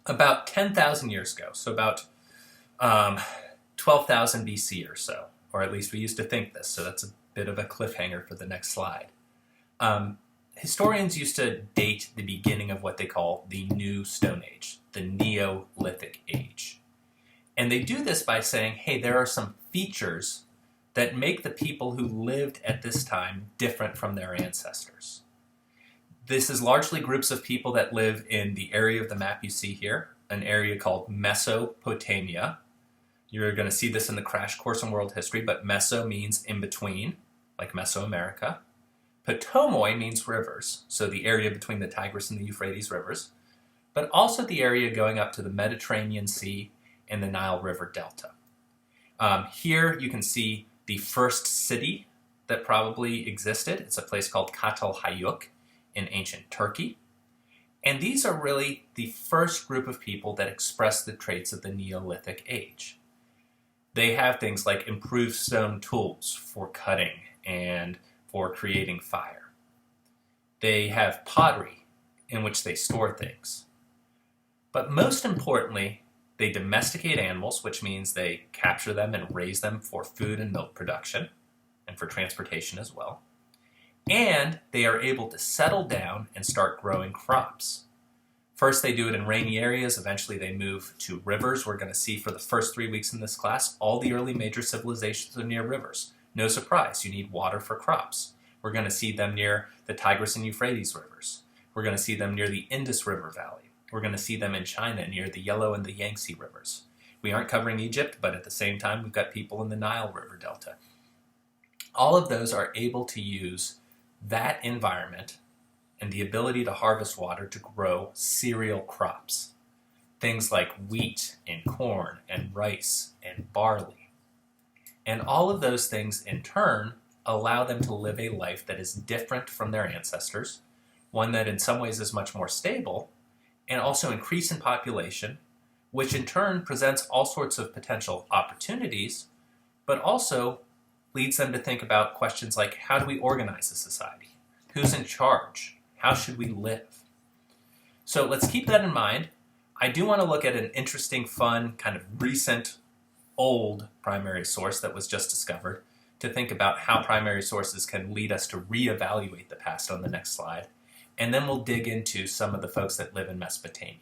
About 10,000 years ago, so about 12,000 BC or so, or at least we used to think this, so that's a bit of a cliffhanger for the next slide. Historians used to date the beginning of what they call the New Stone Age, the Neolithic Age. And they do this by saying, hey, there are some features that make the people who lived at this time different from their ancestors. This is largely groups of people that live in the area of the map you see here, an area called Mesopotamia. You're going to see this in the crash course in world history, but Meso means in between, like Mesoamerica. Potomoi means rivers, so the area between the Tigris and the Euphrates rivers, but also the area going up to the Mediterranean Sea and the Nile River Delta. Here you can see the first city that probably existed. It's a place called Çatalhöyük in ancient Turkey. And these are really the first group of people that express the traits of the Neolithic Age. They have things like improved stone tools for cutting and for creating fire. They have pottery in which they store things. But most importantly, they domesticate animals, which means they capture them and raise them for food and milk production and for transportation as well. And they are able to settle down and start growing crops. First, they do it in rainy areas. Eventually, they move to rivers. We're going to see for the first 3 weeks in this class, all the early major civilizations are near rivers. No surprise, you need water for crops. We're going to see them near the Tigris and Euphrates rivers. We're going to see them near the Indus River Valley. We're going to see them in China near the Yellow and the Yangtze rivers. We aren't covering Egypt, but at the same time, we've got people in the Nile River Delta. All of those are able to use that environment and the ability to harvest water to grow cereal crops. Things like wheat and corn and rice and barley. And all of those things, in turn, allow them to live a life that is different from their ancestors, one that in some ways is much more stable, and also increase in population, which in turn presents all sorts of potential opportunities, but also leads them to think about questions like, how do we organize a society? Who's in charge? How should we live? So let's keep that in mind. I do want to look at an interesting, fun, kind of recent, old primary source that was just discovered to think about how primary sources can lead us to reevaluate the past on the next slide. And then we'll dig into some of the folks that live in Mesopotamia.